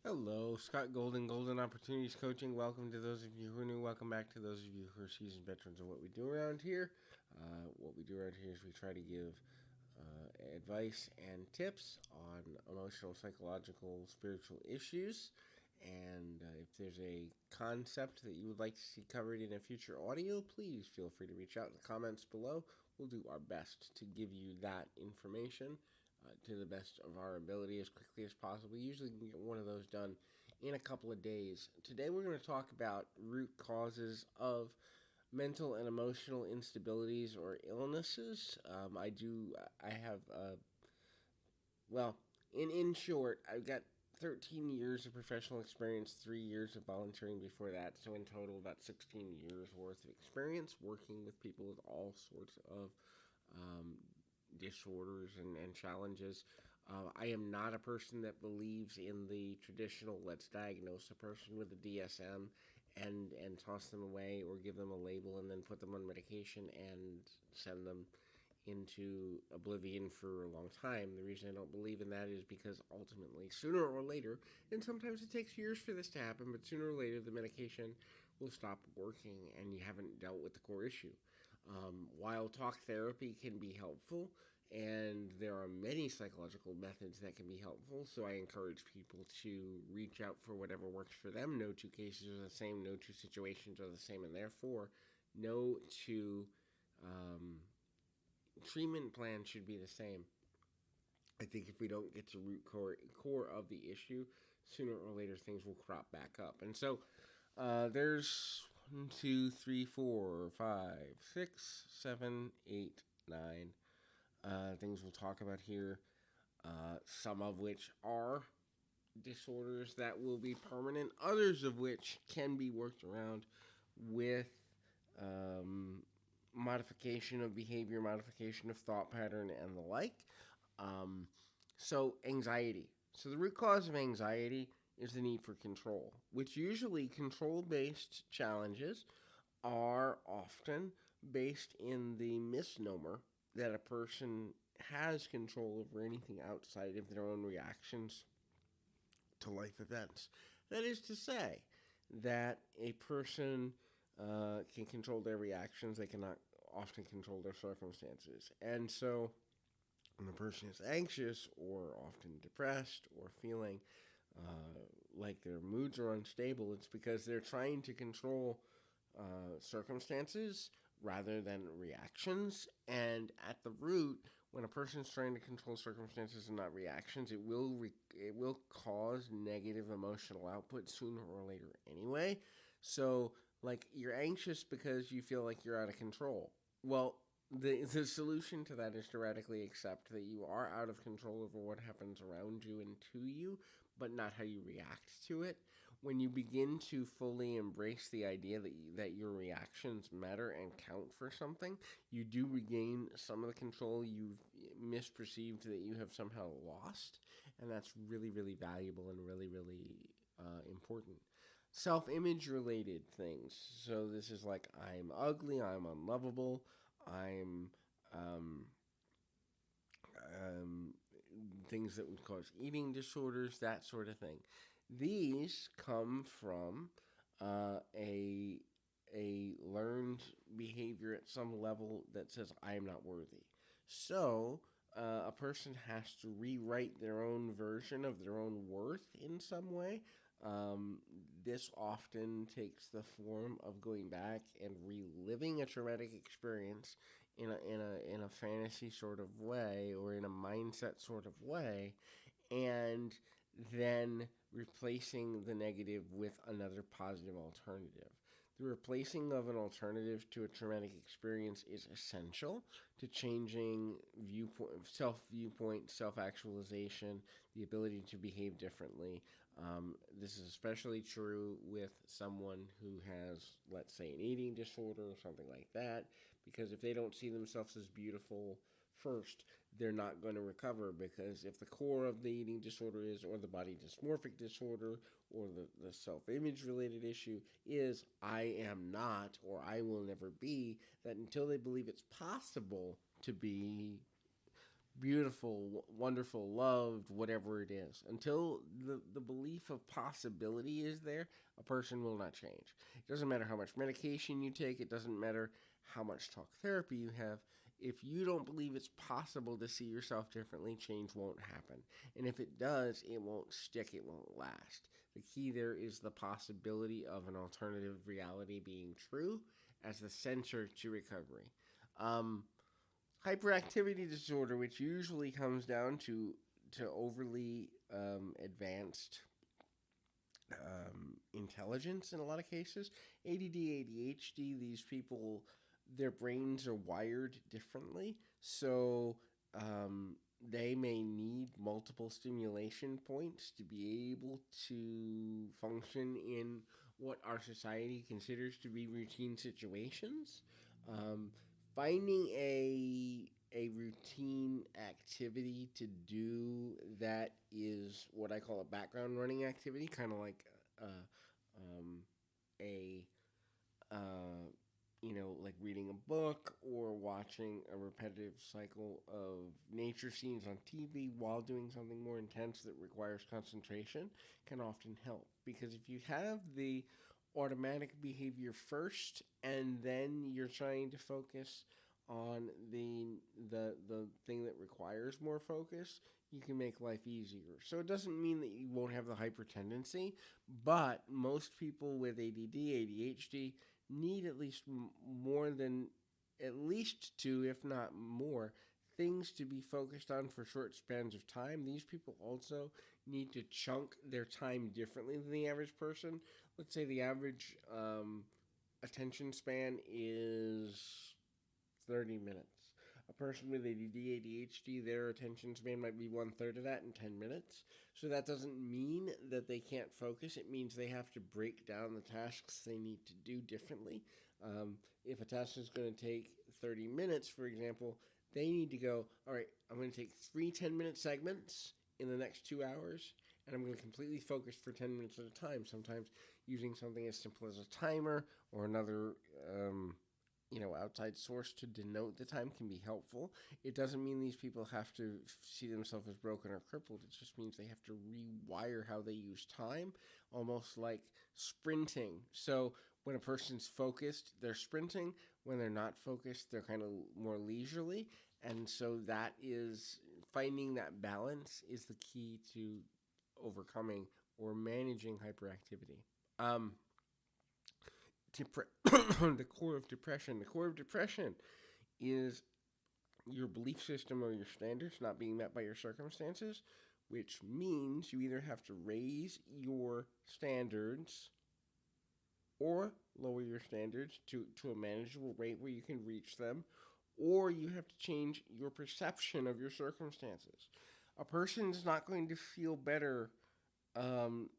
Hello, Scott Golden, Golden Opportunities Coaching. Welcome to those of you who are new. Welcome back to those of you who are seasoned veterans of what we do around here. What we do around here is we try to give advice and tips on emotional, psychological, spiritual issues. And if there's a concept that you would like to see covered in a future audio, please feel free to reach out in the comments below. We'll do our best to give you that information to the best of our ability as quickly as possible. Usually, we can get one of those done in a couple of days. Today, we're going to talk about root causes of mental and emotional instabilities or illnesses. I have, well, in short, I've got 13 years of professional experience, 3 years of volunteering before that. So, in total, about 16 years worth of experience working with people with all sorts of um, disorders and challenges. I am not a person that believes in the traditional let's diagnose a person with a DSM and toss them away or give them a label and then put them on medication and send them into oblivion for a long time. The reason I don't believe in that is because ultimately, sooner or later, and sometimes it takes years for this to happen, but sooner or later the medication will stop working and you haven't dealt with the core issue. While talk therapy can be helpful, and there are many psychological methods that can be helpful, so I encourage people to reach out for whatever works for them. No two cases are the same, no two situations are the same, and therefore, no two um, treatment plans should be the same. I think if we don't get to root core of the issue, sooner or later things will crop back up. And so there's 1, 2, 3, 4, 5, 6, 7, 8, 9 things we'll talk about here. Some of which are disorders that will be permanent, others of which can be worked around with um, modification of behavior, modification of thought pattern, and the like. Um, so, anxiety. So, the root cause of anxiety is the need for control, which usually control based challenges are often based in the misnomer that a person has control over anything outside of their own reactions to life events. That is to say, that a person can control their reactions, they cannot often control their circumstances. And so, when a person is anxious or often depressed or feeling like their moods are unstable, it's because they're trying to control circumstances rather than reactions. And at the root, when a person's trying to control circumstances and not reactions, it will cause negative emotional output sooner or later anyway. So, like, you're anxious because you feel like you're out of control. Well, the solution to that is to radically accept that you are out of control over what happens around you and to you, but not how you react to it. When you begin to fully embrace the idea that your reactions matter and count for something, you do regain some of the control you've misperceived that you have somehow lost. And that's really, really valuable and really, really important. Self image related things. So this is like, I'm ugly, I'm unlovable, I'm um, um, things that would cause eating disorders, that sort of thing. These come from a learned behavior at some level that says I am not worthy. So a person has to rewrite their own version of their own worth in some way. Um, this often takes the form of going back and reliving a traumatic experience in a fantasy sort of way or in a mindset sort of way, and then replacing the negative with another positive alternative. The replacing of an alternative to a traumatic experience is essential to changing viewpoint, self actualization, the ability to behave differently. This is especially true with someone who has, let's say, an eating disorder or something like that, because if they don't see themselves as beautiful first, they're not going to recover, because if the core of the eating disorder is, or the body dysmorphic disorder, or the self-image related issue is, I am not, or I will never be, that until they believe it's possible to be beautiful, wonderful, loved, whatever it is. Until the belief of possibility is there, a person will not change. It doesn't matter how much medication you take, it doesn't matter how much talk therapy you have. If you don't believe it's possible to see yourself differently, change won't happen. And if it does, it won't stick, it won't last. The key there is the possibility of an alternative reality being true as the center to recovery. Um, Hyperactivity disorder, which usually comes down to overly advanced intelligence in a lot of cases. ADD, ADHD, these people, their brains are wired differently. So they may need multiple stimulation points to be able to function in what our society considers to be routine situations. Um, Finding a routine activity to do that is what I call a background running activity, kind of like uh, um, a like reading a book or watching a repetitive cycle of nature scenes on TV while doing something more intense that requires concentration can often help. Because if you have the automatic behavior first and then you're trying to focus on the thing that requires more focus, you can make life easier. So it doesn't mean that you won't have the hyper tendency, but most people with ADD, ADHD need at least more than at least two, if not more, things to be focused on for short spans of time. These people also need to chunk their time differently than the average person. Let's say the average attention span is 30 minutes. A person with ADD, ADHD, their attention span might be one third of that in 10 minutes. So that doesn't mean that they can't focus. It means they have to break down the tasks they need to do differently. If a task is going to take 30 minutes, for example, they need to go, all right, I'm going to take 3 10-minute segments in the next 2 hours, and I'm going to completely focus for 10 minutes at a time. Sometimes using something as simple as a timer or another outside source to denote the time can be helpful. It doesn't mean these people have to see themselves as broken or crippled. It just means they have to rewire how they use time, almost like sprinting. So when a person's focused, they're sprinting. When they're not focused, they're kind of more leisurely. And so that is finding that balance is the key to overcoming or managing hyperactivity. The core of depression. The core of depression is your belief system or your standards not being met by your circumstances, which means you either have to raise your standards or lower your standards to a manageable rate where you can reach them, or you have to change your perception of your circumstances. A person is not going to feel better um,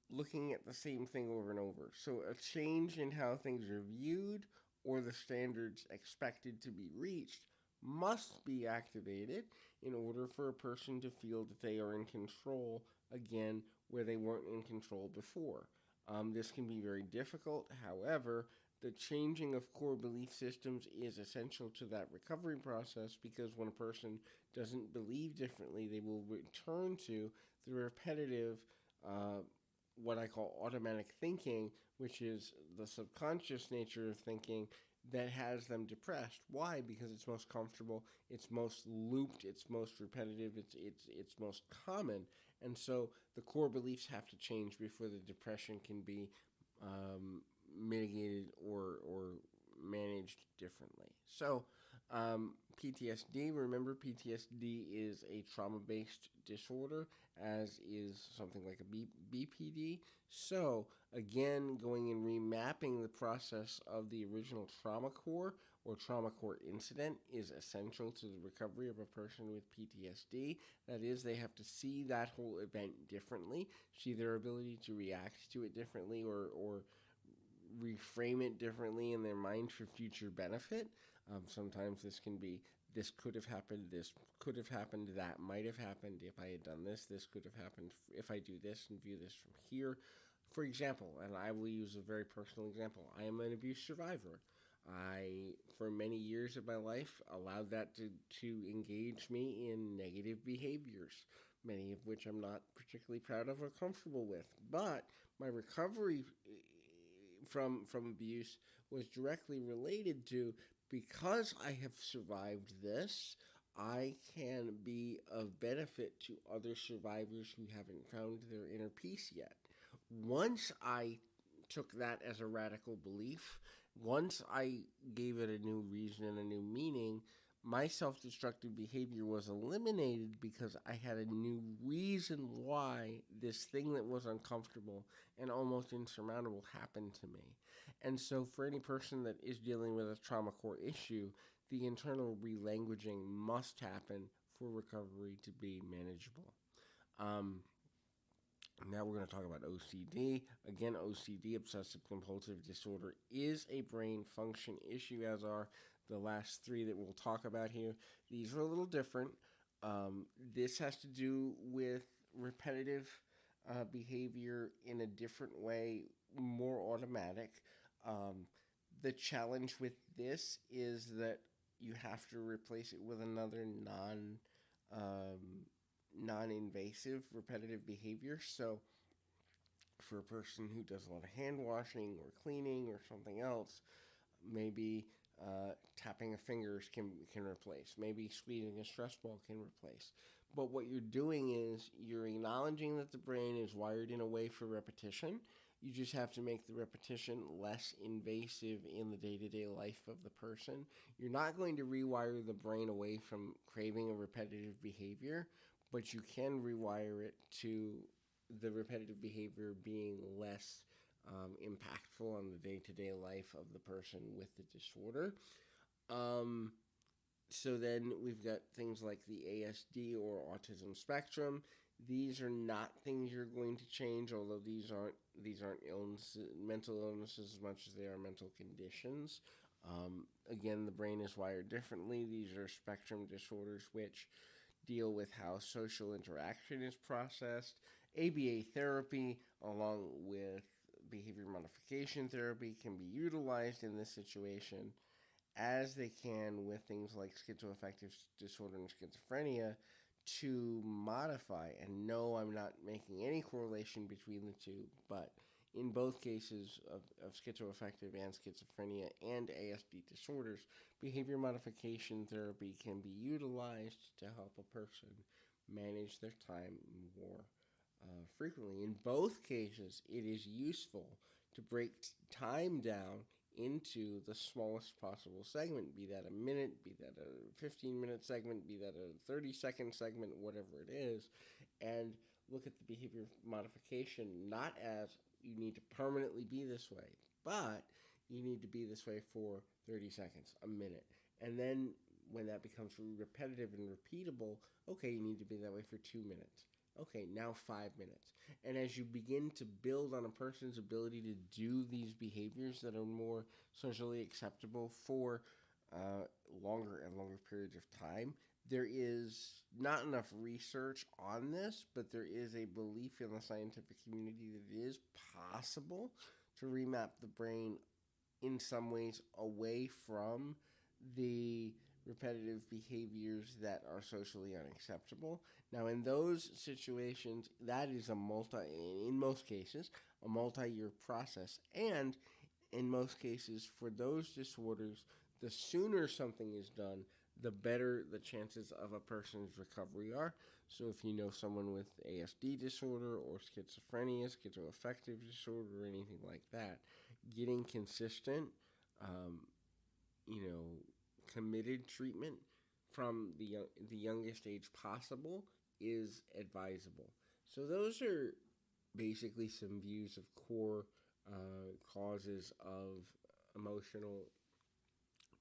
looking at the same thing over and over. So a change in how things are viewed or the standards expected to be reached must be activated in order for a person to feel that they are in control again where they weren't in control before. This can be very difficult. However, the changing of core belief systems is essential to that recovery process because when a person doesn't believe differently, they will return to the repetitive what I call automatic thinking, which is the subconscious nature of thinking that has them depressed. Why? Because it's most comfortable, it's most looped, it's most repetitive, it's most common, and so the core beliefs have to change before the depression can be mitigated or managed differently. So, PTSD, remember PTSD is a trauma-based disorder, as is something like a BPD. So, again, going and remapping the process of the original trauma core or trauma core incident is essential to the recovery of a person with PTSD. That is, they have to see that whole event differently, see their ability to react to it differently or reframe it differently in their mind for future benefit. Sometimes this can be, this could have happened, this could have happened, that might have happened if I had done this, this could have happened if I do this and view this from here. For example, and I will use a very personal example, I am an abuse survivor. I, for many years of my life, allowed that to engage me in negative behaviors, many of which I'm not particularly proud of or comfortable with. But my recovery from abuse was directly related to, because I have survived this, I can be of benefit to other survivors who haven't found their inner peace yet. Once I took that as a radical belief, once I gave it a new reason and a new meaning, my self destructive behavior was eliminated because I had a new reason why this thing that was uncomfortable and almost insurmountable happened to me. And so, for any person that is dealing with a trauma core issue, the internal relanguaging must happen for recovery to be manageable. Um, Now we're going to talk about OCD. Again, OCD, obsessive compulsive disorder, is a brain function issue, as are the last three that we'll talk about here. These are a little different. This has to do with repetitive behavior in a different way, more automatic. Um, the challenge with this is that you have to replace it with another um, non-invasive repetitive behavior. So for a person who does a lot of hand washing or cleaning or something else, maybe tapping of fingers can replace. Maybe squeezing a stress ball can replace. But what you're doing is you're acknowledging that the brain is wired in a way for repetition. You just have to make the repetition less invasive in the day-to-day life of the person. You're not going to rewire the brain away from craving a repetitive behavior, but you can rewire it to the repetitive behavior being less impactful on the day-to-day life of the person with the disorder. Um, so then we've got things like the ASD or autism spectrum. These are not things you're going to change, although these aren't illnesses, mental illnesses as much as they are mental conditions. Again, the brain is wired differently. These are spectrum disorders which deal with how social interaction is processed. ABA therapy, along with behavior modification therapy, can be utilized in this situation, as they can with things like schizoaffective disorder and schizophrenia, to modify. And no, I'm not making any correlation between the two, but in both cases of schizoaffective and schizophrenia and ASD disorders, behavior modification therapy can be utilized to help a person manage their time more frequently. In both cases, it is useful to break time down into the smallest possible segment, be that a minute, be that a 15-minute segment, be that a 30-second segment, whatever it is, and look at the behavior modification not as you need to permanently be this way, but you need to be this way for 30 seconds, a minute. And then when that becomes repetitive and repeatable, okay, you need to be that way for 2 minutes. Okay, now 5 minutes. And as you begin to build on a person's ability to do these behaviors that are more socially acceptable for longer and longer periods of time, there is not enough research on this, but there is a belief in the scientific community that it is possible to remap the brain in some ways away from the repetitive behaviors that are socially unacceptable. Now, in those situations, that is in most cases, a multi-year process. And in most cases, for those disorders, the sooner something is done, the better the chances of a person's recovery are. So if you know someone with ASD disorder or schizophrenia, schizoaffective disorder, or anything like that, getting consistent, um, committed treatment from the youngest age possible is advisable. So those are basically some views of core causes of emotional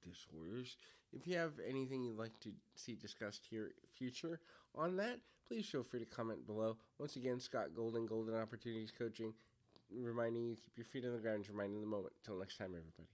disorders. If you have anything you'd like to see discussed here future on that, please feel free to comment below. Once again, Scott Golden, Golden Opportunities Coaching, reminding you, keep your feet on the ground, reminding the moment. Till next time, everybody.